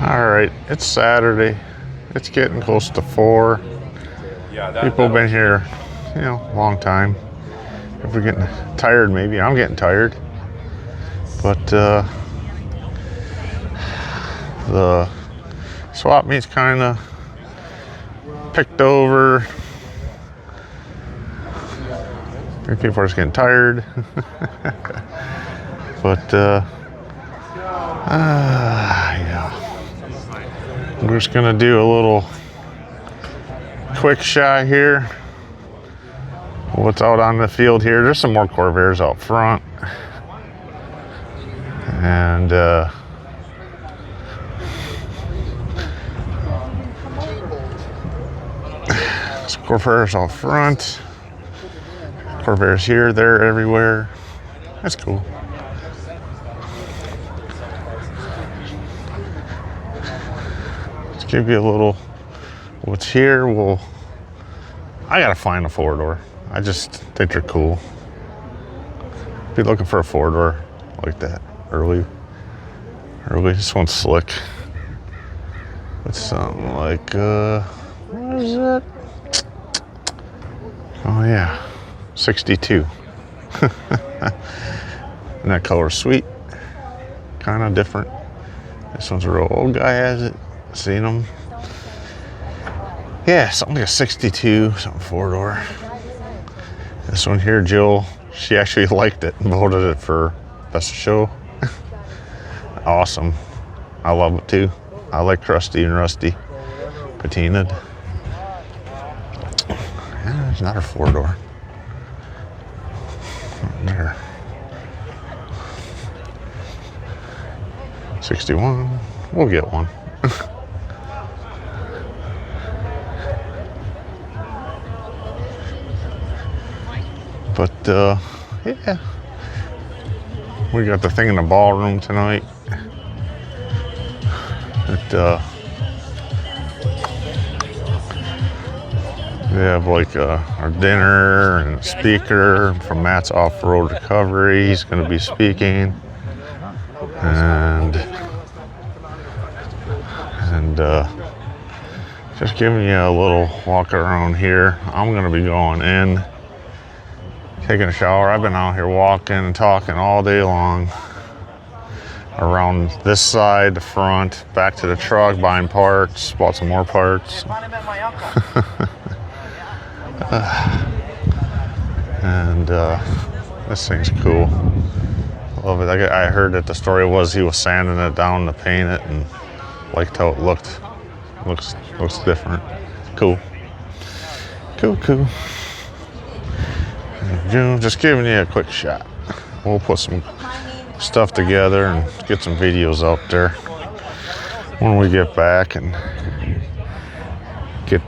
All right, it's Saturday. It's getting close to 4. People have been here, a long time. If we're getting tired, maybe. I'm getting tired. But the swap meet's kind of picked over. I think people are just getting tired. But, yeah. We're just going to do a little quick shot here. What's out on the field here? There's some more Corvairs out front. And, Corvairs out front. Corvairs here, there, everywhere. That's cool. Let's give you a little what's here. I gotta find a 4-door. I just think they're cool. Be looking for a 4-door like that early. This one's slick. It's something like what is it? Oh yeah, 62. And that color's sweet, kind of different. This one's a real old guy has it. Seen them? Yeah, something like a 62, something 4-door. This one here, Jill, she actually liked it and voted it for best of show. Awesome. I love it too. I like crusty and rusty, patinaed. Yeah, there's another 4-door. There. 61. We'll get one. But yeah, we got the thing in the ballroom tonight. We have like our dinner and a speaker from Matt's Off-Road Recovery. He's going to be speaking, and just giving you a little walk around here. I'm going to be going in, taking a shower. I've been out here walking and talking all day long around this side, the front, back to the truck, buying parts, bought some more parts. And this thing's cool. Love it. I heard that the story was he was sanding it down to paint it and liked how it looked. Looks different. Cool. Just giving you a quick shot. We'll put some stuff together and get some videos out there when we get back and get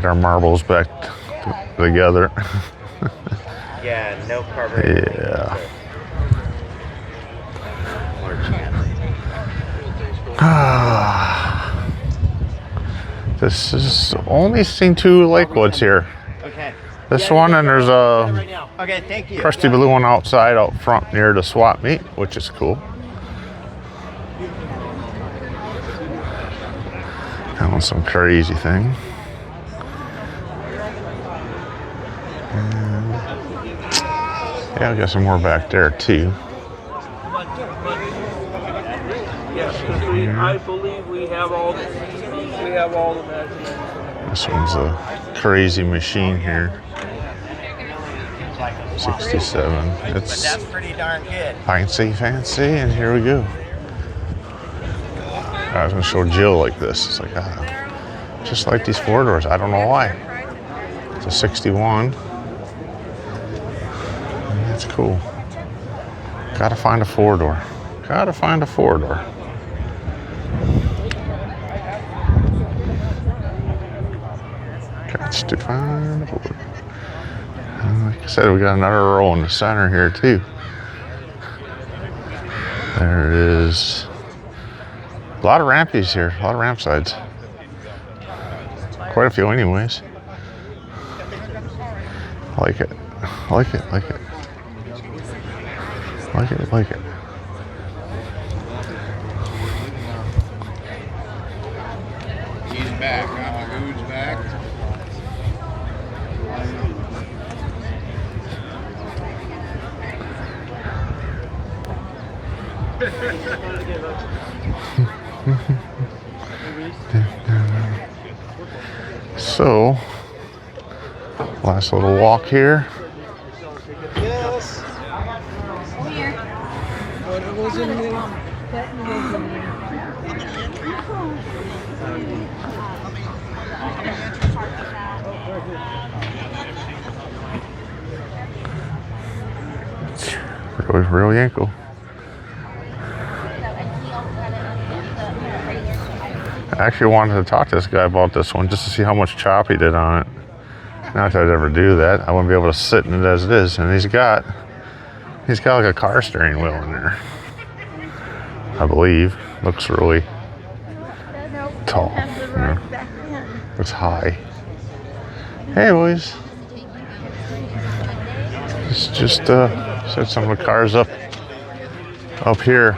our marbles back together. Yeah, no carburetor. Yeah. This is only seen 2 Lakewoods here. Okay. This one, and there's a Okay, thank you. crusty blue one outside out front near the swap meet, which is cool. That one's some crazy thing. And yeah, I got some more back there too. I believe we have all the measurements. This one's a crazy machine here. 67. But that's pretty darn good. Fancy, and here we go. I was gonna show Jill like this. It's like, just like these 4-doors. I don't know why. It's a 61. And that's cool. Gotta find a 4-door. Got to find a 4-door. Like I said, we got another row in the center here too. There it is. A lot of rampies here, a lot of ramp sides. Quite a few anyways. Like it. back, huh? Lagoon's back. So, last little walk here. Yes. But it was in the... Real Yanko. I actually wanted to talk to this guy about this one just to see how much chop he did on it. Not that I'd ever do that. I wouldn't be able to sit in it as it is. And he's got like a car steering wheel in there, I believe. Looks really tall. Looks high. Hey boys. It's just set some of the cars up here.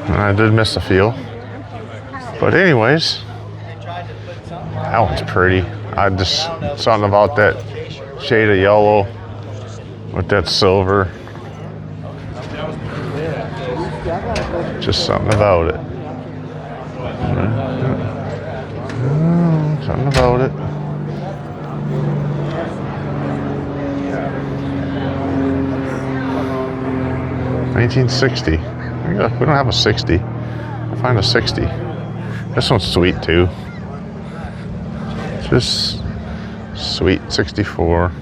And I did miss a few. But anyways, that one's pretty. I just, something about that shade of yellow with that silver. Just something about it. Something about it. $1960. We don't have a 60. I'll find a 60. This one's sweet too. Just sweet 64.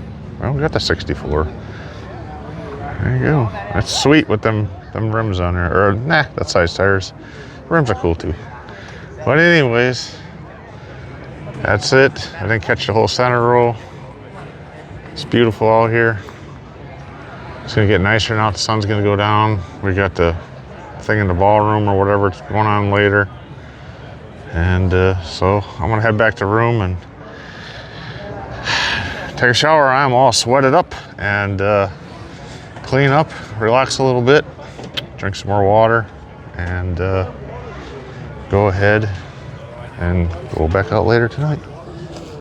Well, we got the 64. There you go. That's sweet with them rims on there. Or nah, that size tires. Rims are cool too. But anyways, that's it. I didn't catch the whole center roll. It's beautiful out here. It's gonna get nicer now. The sun's gonna go down. We got the thing in the ballroom or whatever it's going on later. And so I'm gonna head back to the room and take a shower. I'm all sweated up and clean up, relax a little bit, drink some more water, and go ahead and go back out later tonight.